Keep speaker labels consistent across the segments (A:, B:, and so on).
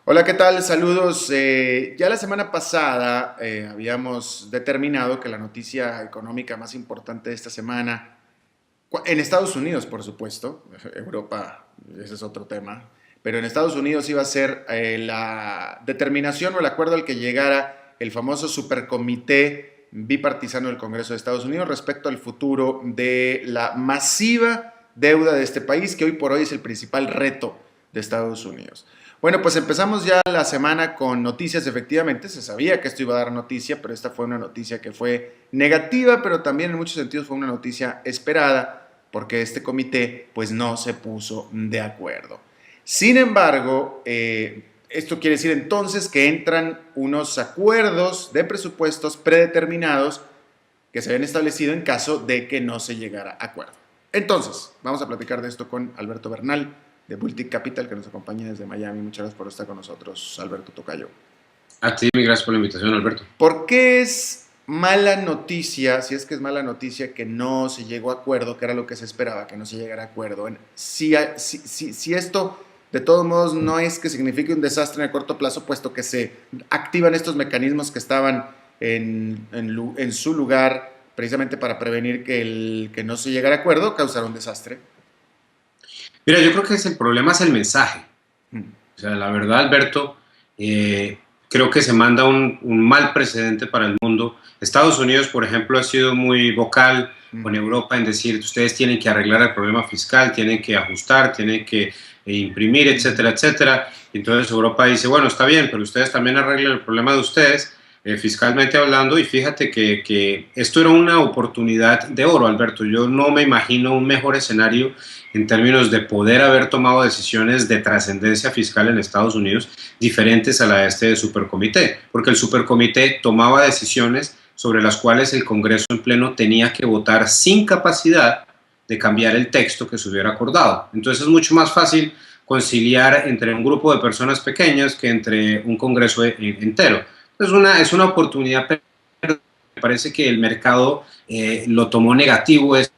A: Hola, ¿qué tal? Saludos. Ya la semana pasada habíamos determinado que la noticia económica más importante de esta semana, en Estados Unidos, por supuesto, Europa, ese es otro tema, pero en Estados Unidos iba a ser la determinación o el acuerdo al que llegara el famoso supercomité bipartisano del Congreso de Estados Unidos respecto al futuro de la masiva deuda de este país, que hoy por hoy es el principal reto de Estados Unidos. Bueno, pues empezamos ya la semana con noticias. Efectivamente, se sabía que esto iba a dar noticia, pero esta fue una noticia que fue negativa, pero también en muchos sentidos fue una noticia esperada, porque este comité pues no se puso de acuerdo. Sin embargo, esto quiere decir entonces que entran unos acuerdos de presupuestos predeterminados que se habían establecido en caso de que no se llegara a acuerdo. Entonces, vamos a platicar de esto con Alberto Bernal, de Bultic Capital, que nos acompaña desde Miami. Muchas gracias por estar con nosotros, Alberto Tocayo.
B: A ti, gracias por la invitación, Alberto.
A: ¿Por qué es mala noticia, si es que es mala noticia, que no se llegó a acuerdo, que era lo que se esperaba, que no se llegara a acuerdo? Si esto, de todos modos, no es que signifique un desastre en el corto plazo, puesto que se activan estos mecanismos que estaban en su lugar, precisamente para prevenir que no se llegara a acuerdo, causar un desastre.
B: Mira, yo creo que el problema es el mensaje. O sea, la verdad, Alberto, creo que se manda un mal precedente para el mundo. Estados Unidos, por ejemplo, ha sido muy vocal con Europa en decir, ustedes tienen que arreglar el problema fiscal, tienen que ajustar, tienen que imprimir, etcétera, etcétera. Entonces Europa dice, bueno, está bien, pero ustedes también arreglen el problema de ustedes, fiscalmente hablando, y fíjate que esto era una oportunidad de oro, Alberto. Yo no me imagino un mejor escenario en términos de poder haber tomado decisiones de trascendencia fiscal en Estados Unidos diferentes a la de este supercomité, porque el supercomité tomaba decisiones sobre las cuales el Congreso en pleno tenía que votar sin capacidad de cambiar el texto que se hubiera acordado. Entonces es mucho más fácil conciliar entre un grupo de personas pequeñas que entre un Congreso entero. Es una oportunidad, pero me parece que el mercado lo tomó negativo, es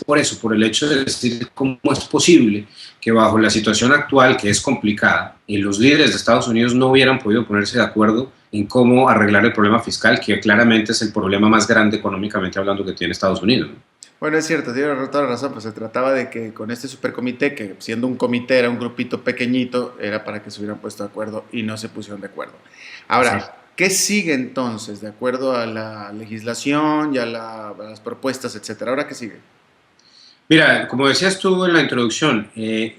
B: por eso, por el hecho de decir cómo es posible que bajo la situación actual, que es complicada, y los líderes de Estados Unidos no hubieran podido ponerse de acuerdo en cómo arreglar el problema fiscal, que claramente es el problema más grande económicamente hablando que tiene Estados Unidos.
A: Bueno, es cierto, tiene toda la razón, pues se trataba de que con este supercomité, que siendo un comité era un grupito pequeñito, era para que se hubieran puesto de acuerdo y no se pusieron de acuerdo. Ahora, sí. ¿Qué sigue entonces de acuerdo a la legislación y a las propuestas, etcétera? ¿Ahora qué sigue?
B: Mira, como decías tú en la introducción,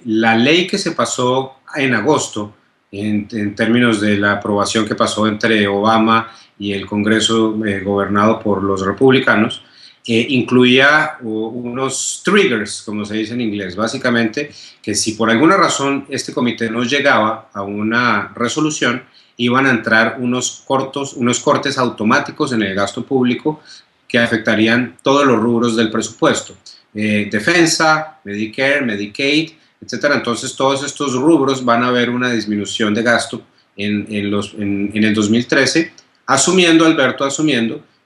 B: la ley que se pasó en agosto, en términos de la aprobación que pasó entre Obama y el Congreso gobernado por los republicanos, incluía unos triggers, como se dice en inglés, básicamente que si por alguna razón este comité no llegaba a una resolución, iban a entrar unos cortes automáticos en el gasto público que afectarían todos los rubros del presupuesto. Defensa, Medicare, Medicaid, etcétera. Entonces todos estos rubros van a ver una disminución de gasto en el 2013, asumiendo, Alberto,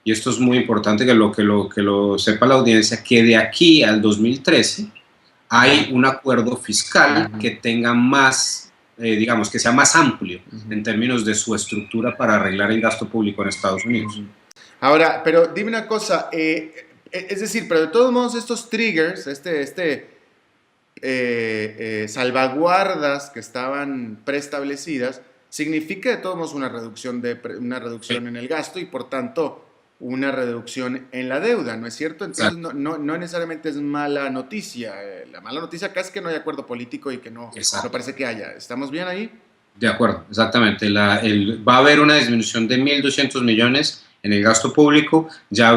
B: y esto es muy importante que lo sepa la audiencia, que de aquí al 2013 hay un acuerdo fiscal que tenga más, digamos, que sea más amplio en términos de su estructura para arreglar el gasto público en Estados Unidos.
A: Ahora, pero dime una cosa, es decir, pero de todos modos estos triggers, salvaguardas que estaban preestablecidas, significa de todos modos una reducción en el gasto y por tanto una reducción en la deuda, ¿no es cierto? Entonces no necesariamente es mala noticia. La mala noticia acá es que no hay acuerdo político y que no parece que haya. ¿Estamos bien ahí?
B: De acuerdo, exactamente. Va a haber una disminución de 1.200 millones en el gasto público. Ya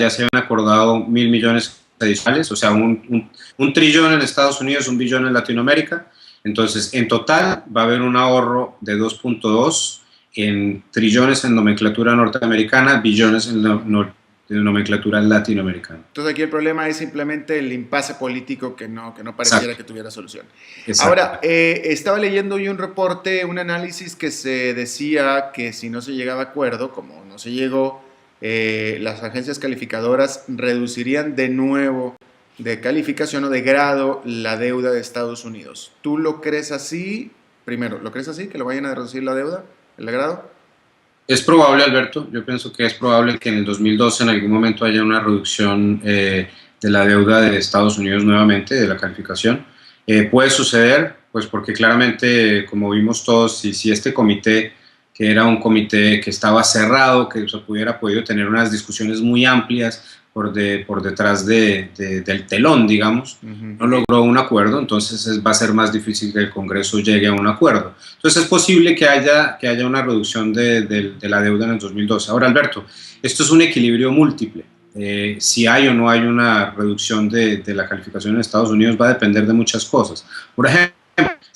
B: se habían acordado 1.000 millones adicionales, o sea, un trillón en Estados Unidos, un billón en Latinoamérica. Entonces, en total va a haber un ahorro de 2.2 en trillones en nomenclatura norteamericana, billones en nomenclatura latinoamericana.
A: Entonces aquí el problema es simplemente el impasse político que no pareciera que tuviera solución.
B: Exacto.
A: Ahora, estaba leyendo hoy un reporte, un análisis que se decía que si no se llegaba a acuerdo, como no se llegó, las agencias calificadoras reducirían de nuevo de calificación o de grado la deuda de Estados Unidos. ¿Tú lo crees así? primero, ¿lo crees así? ¿Que lo vayan a reducir la deuda, el grado?
B: Es probable, Alberto, yo pienso que es probable que en el 2012 en algún momento haya una reducción de la deuda de Estados Unidos nuevamente, de la calificación. Puede suceder, pues porque claramente, como vimos todos, si este comité, que era un comité que estaba cerrado, que se hubiera podido tener unas discusiones muy amplias por detrás del telón, digamos, no logró un acuerdo, entonces va a ser más difícil que el Congreso llegue a un acuerdo. Entonces es posible que haya una reducción de la deuda en el 2012. Ahora, Alberto, esto es un equilibrio múltiple. Si hay o no hay una reducción de la calificación en Estados Unidos va a depender de muchas cosas. Por ejemplo,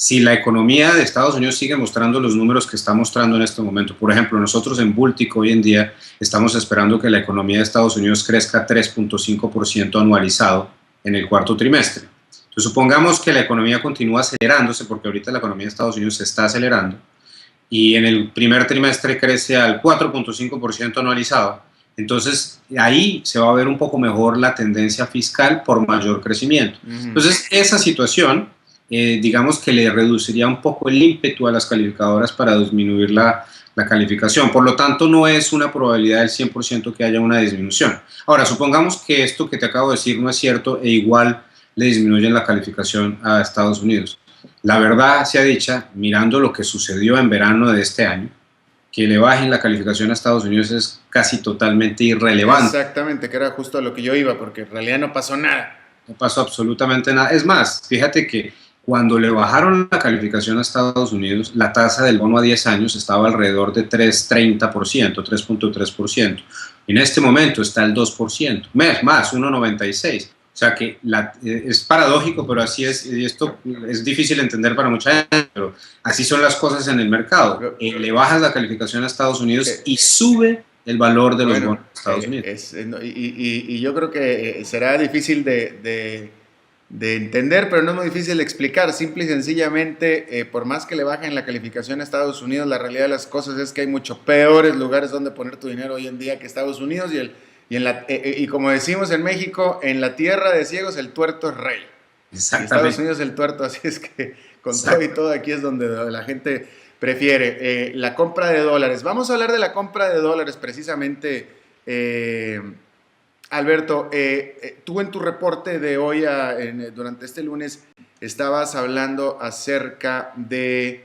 B: si la economía de Estados Unidos sigue mostrando los números que está mostrando en este momento, por ejemplo, nosotros en Bultic hoy en día estamos esperando que la economía de Estados Unidos crezca 3.5% anualizado en el cuarto trimestre. Entonces, supongamos que la economía continúa acelerándose, porque ahorita la economía de Estados Unidos se está acelerando, y en el primer trimestre crece al 4.5% anualizado. Entonces, ahí se va a ver un poco mejor la tendencia fiscal por mayor crecimiento. Entonces, esa situación digamos que le reduciría un poco el ímpetu a las calificadoras para disminuir la calificación. Por lo tanto, no es una probabilidad del 100% que haya una disminución. Ahora, supongamos que esto que te acabo de decir no es cierto e igual le disminuyen la calificación a Estados Unidos. La verdad sea dicha, mirando lo que sucedió en verano de este año, que le bajen la calificación a Estados Unidos es casi totalmente irrelevante.
A: Exactamente, que era justo a lo que yo iba, porque en realidad no pasó nada.
B: No pasó absolutamente nada. Es más, fíjate que cuando le bajaron la calificación a Estados Unidos, la tasa del bono a 10 años estaba alrededor de 3.30%, 3.3%. En este momento está el 2%, más 1.96%. O sea que es paradójico, pero así es, y esto es difícil de entender para mucha gente, pero así son las cosas en el mercado. Le bajas la calificación a Estados Unidos y sube el valor de los bonos de Estados Unidos.
A: Y yo creo que será difícil de entender, pero no es muy difícil de explicar. Simple y sencillamente, por más que le bajen la calificación a Estados Unidos, la realidad de las cosas es que hay mucho peores lugares donde poner tu dinero hoy en día que Estados Unidos, y como decimos en México, en la tierra de ciegos el tuerto es rey.
B: Exactamente.
A: En Estados Unidos el tuerto, así es que con todo y todo aquí es donde la gente prefiere. La compra de dólares. Vamos a hablar de la compra de dólares precisamente, Alberto. Tú en tu reporte de hoy, durante este lunes, estabas hablando acerca de...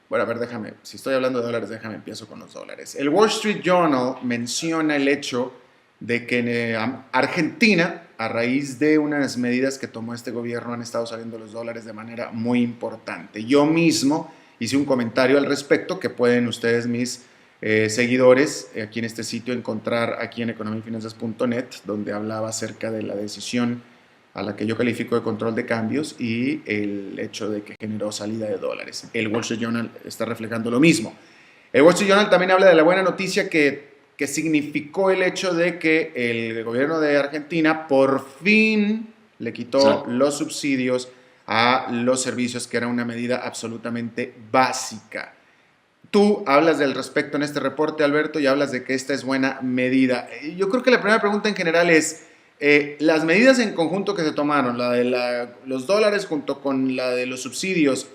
A: bueno, a ver, si estoy hablando de dólares, empiezo con los dólares. El Wall Street Journal menciona el hecho de que en Argentina, a raíz de unas medidas que tomó este gobierno, han estado saliendo los dólares de manera muy importante. Yo mismo hice un comentario al respecto que pueden ustedes, mis seguidores, aquí en este sitio encontrar aquí en economyfinanzas.net, donde hablaba acerca de la decisión a la que yo califico de control de cambios y el hecho de que generó salida de dólares. El Wall Street Journal está reflejando lo mismo. El Wall Street Journal también habla de la buena noticia que significó el hecho de que el gobierno de Argentina por fin le quitó los subsidios a los servicios, que era una medida absolutamente básica. Tú hablas del respecto en este reporte, Alberto, y hablas de que esta es buena medida. Yo creo que la primera pregunta en general es, las medidas en conjunto que se tomaron, la de los dólares junto con la de los subsidios,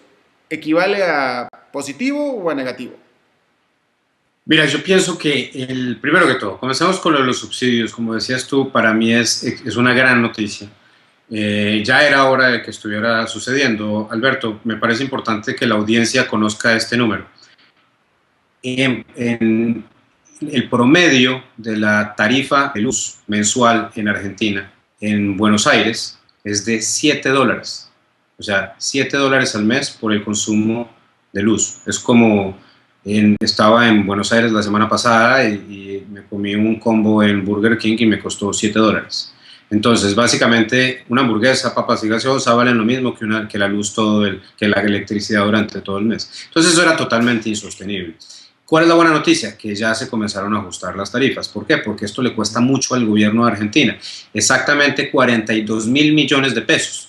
A: ¿equivale a positivo o a negativo?
B: Mira, yo pienso que primero que todo, comenzamos con lo de los subsidios. Como decías tú, para mí es una gran noticia. Ya era hora de que estuviera sucediendo. Alberto, me parece importante que la audiencia conozca este número. En el promedio de la tarifa de luz mensual en Argentina, en Buenos Aires, es de $7. O sea, $7 al mes por el consumo de luz. Es como... estaba en Buenos Aires la semana pasada y me comí un combo en Burger King y me costó $7. Entonces, básicamente, una hamburguesa, papas y gaseosa valen lo mismo que la luz, que la electricidad durante todo el mes. Entonces, eso era totalmente insostenible. ¿Cuál es la buena noticia? Que ya se comenzaron a ajustar las tarifas. ¿Por qué? Porque esto le cuesta mucho al gobierno de Argentina. Exactamente 42.000 millones de pesos.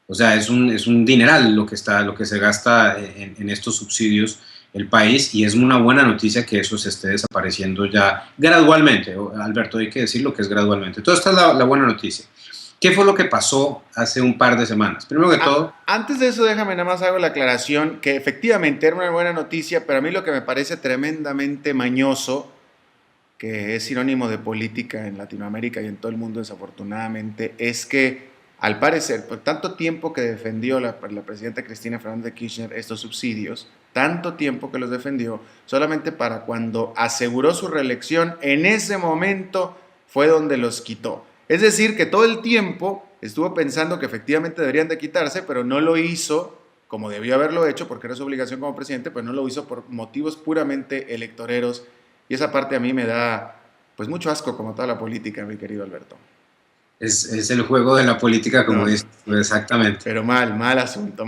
B: O sea, es un dineral lo que se gasta en estos subsidios el país, y es una buena noticia que eso se esté desapareciendo ya gradualmente. Alberto, hay que decir lo que es gradualmente. Entonces, esta es la buena noticia. ¿Qué fue lo que pasó hace un par de semanas? Primero que todo...
A: Antes de eso, déjame nada más hago la aclaración que efectivamente era una buena noticia, pero a mí lo que me parece tremendamente mañoso, que es sinónimo de política en Latinoamérica y en todo el mundo desafortunadamente, es que al parecer, por tanto tiempo que defendió la presidenta Cristina Fernández de Kirchner estos subsidios, tanto tiempo que los defendió, solamente para cuando aseguró su reelección, en ese momento fue donde los quitó. Es decir, que todo el tiempo estuvo pensando que efectivamente deberían de quitarse, pero no lo hizo como debió haberlo hecho, porque era su obligación como presidente, pero no lo hizo por motivos puramente electoreros. Y esa parte a mí me da pues mucho asco, como toda la política, mi querido Alberto.
B: Es el juego de la política, como dices, exactamente.
A: Pero mal asunto,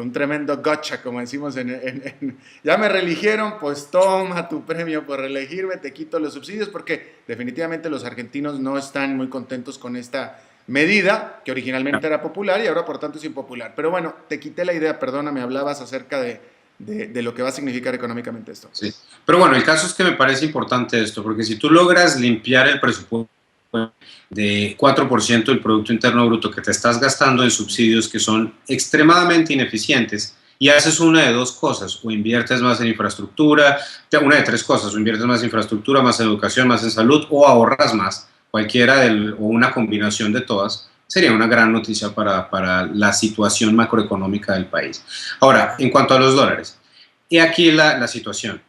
A: un tremendo gotcha, como decimos ya me reeligieron, pues toma tu premio por reelegirme, te quito los subsidios, porque definitivamente los argentinos no están muy contentos con esta medida, que originalmente era popular y ahora por tanto es impopular. Pero bueno, te quité la idea, perdóname, hablabas acerca de lo que va a significar económicamente esto.
B: Sí, pero bueno, el caso es que me parece importante esto, porque si tú logras limpiar el presupuesto de 4% del Producto Interno Bruto que te estás gastando en subsidios que son extremadamente ineficientes y haces una de dos cosas, o inviertes más en infraestructura, una de tres cosas, o inviertes más en infraestructura, más en educación, más en salud, o ahorras más, o una combinación de todas, sería una gran noticia para la situación macroeconómica del país. Ahora, en cuanto a los dólares, y aquí la situación,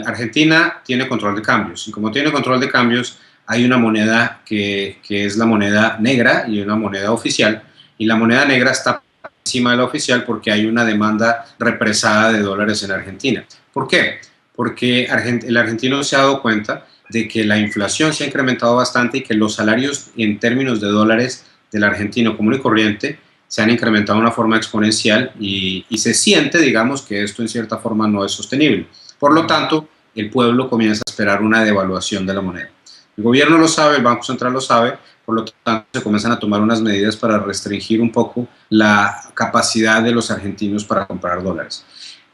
B: Argentina tiene control de cambios, y como tiene control de cambios, hay una moneda que es la moneda negra y una moneda oficial, y la moneda negra está encima de la oficial porque hay una demanda represada de dólares en Argentina. ¿Por qué? Porque el argentino se ha dado cuenta de que la inflación se ha incrementado bastante y que los salarios en términos de dólares del argentino común y corriente se han incrementado de una forma exponencial y se siente, digamos, que esto en cierta forma no es sostenible. Por lo tanto, el pueblo comienza a esperar una devaluación de la moneda. El gobierno lo sabe, el Banco Central lo sabe, por lo tanto se comienzan a tomar unas medidas para restringir un poco la capacidad de los argentinos para comprar dólares.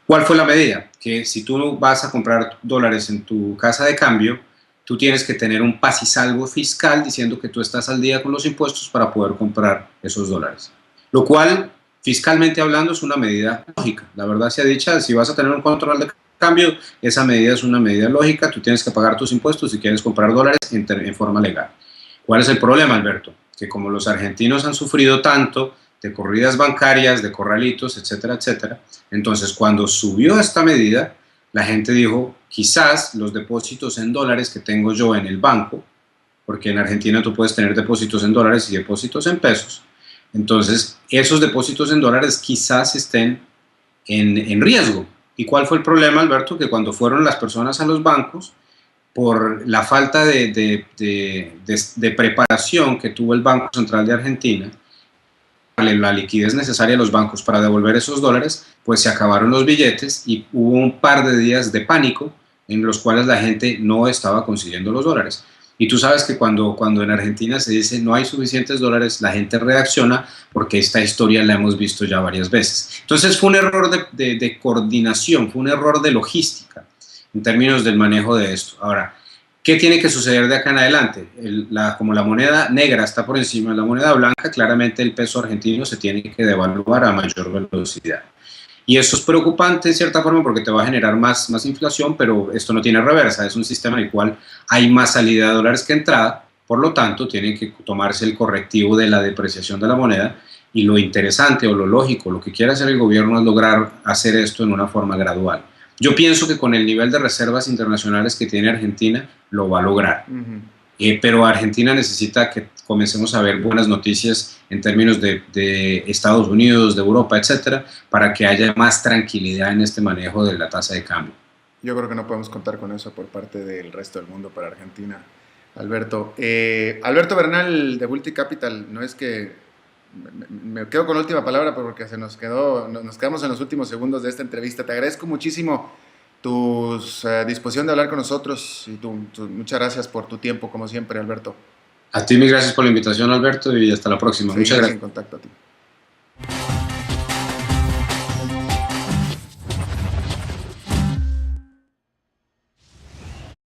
B: ¿Cuál fue la medida? Que si tú vas a comprar dólares en tu casa de cambio, tú tienes que tener un paz-y-salvo fiscal diciendo que tú estás al día con los impuestos para poder comprar esos dólares. Lo cual, fiscalmente hablando, es una medida lógica. La verdad sea dicha, si vas a tener un control de cambio, esa medida es una medida lógica, tú tienes que pagar tus impuestos si quieres comprar dólares en forma legal. ¿Cuál es el problema, Alberto? Que como los argentinos han sufrido tanto de corridas bancarias, de corralitos, etcétera, etcétera, entonces cuando subió esta medida, la gente dijo, quizás los depósitos en dólares que tengo yo en el banco, porque en Argentina tú puedes tener depósitos en dólares y depósitos en pesos, entonces esos depósitos en dólares quizás estén en riesgo. ¿Y cuál fue el problema, Alberto? Que cuando fueron las personas a los bancos, por la falta de preparación que tuvo el Banco Central de Argentina, la liquidez necesaria a los bancos para devolver esos dólares, pues se acabaron los billetes y hubo un par de días de pánico en los cuales la gente no estaba consiguiendo los dólares. Y tú sabes que cuando en Argentina se dice no hay suficientes dólares, la gente reacciona porque esta historia la hemos visto ya varias veces. Entonces fue un error de coordinación, fue un error de logística en términos del manejo de esto. Ahora, ¿qué tiene que suceder de acá en adelante? Como la moneda negra está por encima de la moneda blanca, claramente el peso argentino se tiene que devaluar a mayor velocidad. Y eso es preocupante en cierta forma porque te va a generar más inflación, pero esto no tiene reversa, es un sistema en el cual hay más salida de dólares que entrada, por lo tanto tiene que tomarse el correctivo de la depreciación de la moneda y lo interesante o lo lógico, lo que quiere hacer el gobierno es lograr hacer esto en una forma gradual. Yo pienso que con el nivel de reservas internacionales que tiene Argentina lo va a lograr. Pero Argentina necesita que comencemos a ver buenas noticias en términos de Estados Unidos, de Europa, etcétera, para que haya más tranquilidad en este manejo de la tasa de cambio.
A: Yo creo que no podemos contar con eso por parte del resto del mundo para Argentina, Alberto. Alberto Bernal de Multi Capital, no es que me quedo con la última palabra porque nos quedamos en los últimos segundos de esta entrevista. Te agradezco muchísimo tu disposición de hablar con nosotros y muchas gracias por tu tiempo, como siempre, Alberto.
B: A ti, mil gracias por la invitación, Alberto, y hasta la próxima.
A: Seguimos
B: muchas gracias.
A: En contacto a ti.